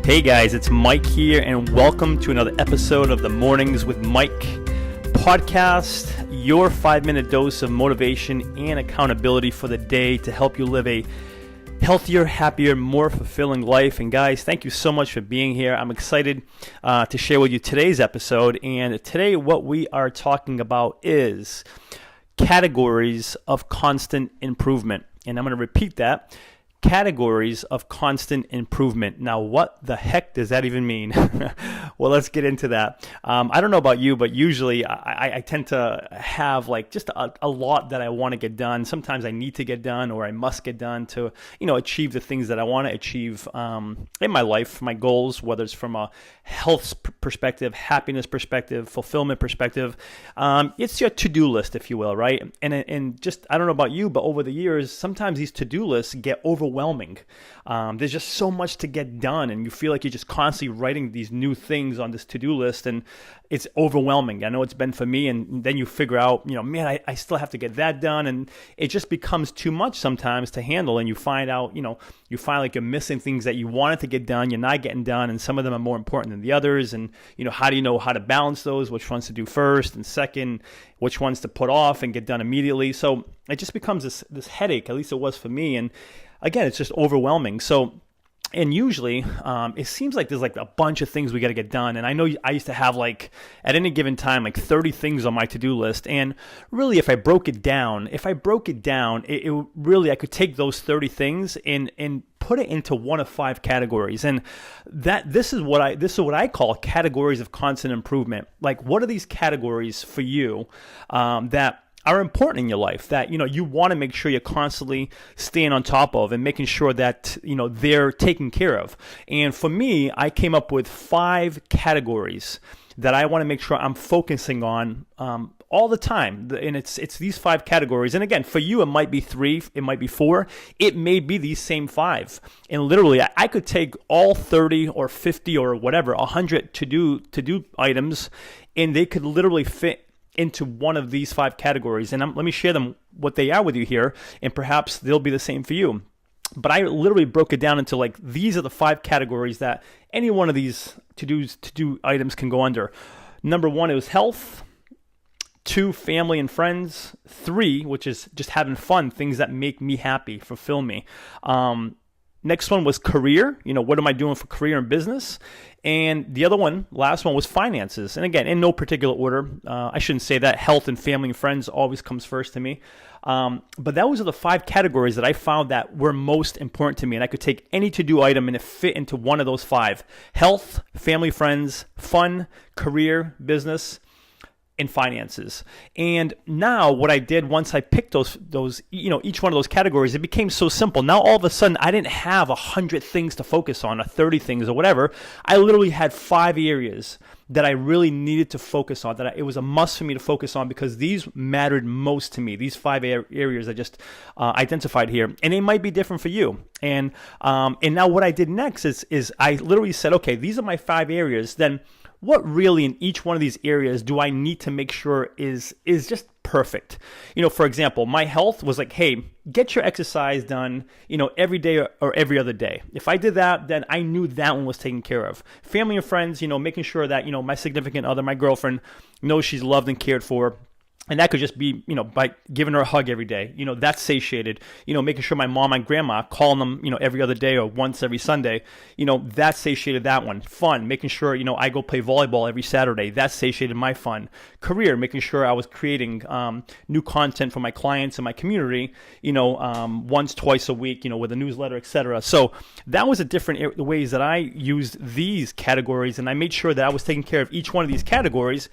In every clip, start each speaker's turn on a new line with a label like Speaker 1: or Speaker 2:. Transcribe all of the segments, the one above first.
Speaker 1: Hey guys, it's Mike here, and welcome to another episode of the Mornings with Mike podcast, your 5-minute dose of motivation and accountability for the day to help you live a healthier, happier, more fulfilling life. And guys, thank you so much for being here. I'm excited to share with you today's episode. And today what we are talking about is categories of constant improvement. And I'm going to repeat that. Categories of constant improvement. Now, what the heck does that even mean? Well, let's get into that. I don't know about you, but usually I tend to have like just a lot that I want to get done. Sometimes I need to get done or I must get done to, achieve the things that I want to achieve in my life, my goals, whether it's from a health perspective, happiness perspective, fulfillment perspective. It's your to-do list, if you will, right? And just, I don't know about you, but over the years, sometimes these to-do lists get overwhelming. There's just so much to get done, and you feel like you're just constantly writing these new things on this to-do list, and it's overwhelming. I know it's been for me, and then you figure out, man, I still have to get that done, and it just becomes too much sometimes to handle, and you find out, you find like you're missing things that you wanted to get done, you're not getting done, and some of them are more important than the others, and how do you know how to balance those, which ones to do first and second, which ones to put off and get done immediately. So it just becomes this headache, at least it was for me, and again, it's just overwhelming. And usually, it seems like there's like a bunch of things we got to get done. And I know I used to have like, at any given time, like 30 things on my to-do list. And really, if I broke it down, it really, I could take those 30 things and put it into one of 5 categories. And this is what I call categories of constant improvement. Like, what are these categories for you that are important in your life that you want to make sure you're constantly staying on top of and making sure that they're taken care of? And for me, I came up with 5 categories that I want to make sure I'm focusing on all the time. And it's these 5 categories. And again, for you, it might be 3, it might be 4, it may be these same 5. And literally, I could take all 30 or 50 or whatever, 100 to do items, and they could literally fit into one of these 5 categories. And let me share them, what they are with you here, and perhaps they'll be the same for you. But I literally broke it down into like, these are the 5 categories that any one of these to-do items can go under. Number 1 is health. 2, family and friends. 3, which is just having fun, things that make me happy, fulfill me. Next one was career. What am I doing for career and business? And the other one, last one, was finances. And again, in no particular order. I shouldn't say that. Health and family and friends always comes first to me. But those are the 5 categories that I found that were most important to me. And I could take any to-do item and it fit into one of those 5. Health, family, friends, fun, career, business, and finances. And now what I did once I picked those each one of those categories, it became so simple. Now all of a sudden I didn't have 100 things to focus on or 30 things or whatever. I literally had 5 areas that I really needed to focus on, that it was a must for me to focus on because these mattered most to me. These 5 areas I just identified here, and they might be different for you. And now what I did next is I literally said, okay, these are my 5 areas. Then what really in each one of these areas do I need to make sure is just perfect? For example, my health was like, hey, get your exercise done, every day or every other day. If I did that, then I knew that one was taken care of. Family and friends, making sure that, my significant other, my girlfriend, knows she's loved and cared for. And that could just be, by giving her a hug every day, that's satiated, making sure my mom and grandma, calling them, every other day or once every Sunday, that satiated that one. Fun, making sure, I go play volleyball every Saturday, that satiated my fun. Career, making sure I was creating new content for my clients and my community, once, twice a week, with a newsletter, etc. So that was the ways that I used these categories, and I made sure that I was taking care of each one of these categories,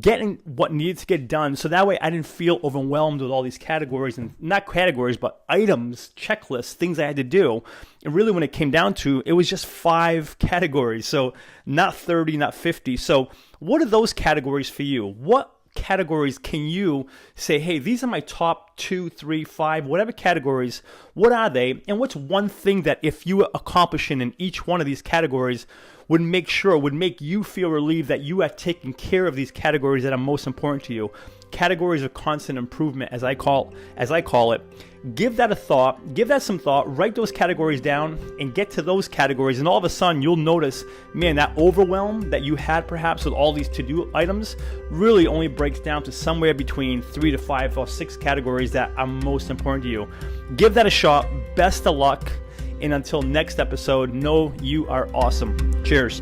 Speaker 1: getting what needed to get done, so that way I didn't feel overwhelmed with all these categories, and not categories, but items, checklists, things I had to do. And really when it came down to, it was just 5 categories, so not 30, not 50. So what are those categories for you? What categories can you say, hey, these are my top 2, 3, 5, whatever categories, what are they? And what's one thing that if you were accomplishing in each one of these categories would make you feel relieved that you are taking care of these categories that are most important to you? Categories of constant improvement, as I call it. Give that a thought, give that some thought, write those categories down and get to those categories. And all of a sudden you'll notice, man, that overwhelm that you had perhaps with all these to-do items really only breaks down to somewhere between 3 to 5 or 6 categories that are most important to you. Give that a shot. Best of luck. And until next episode, know you are awesome. Cheers.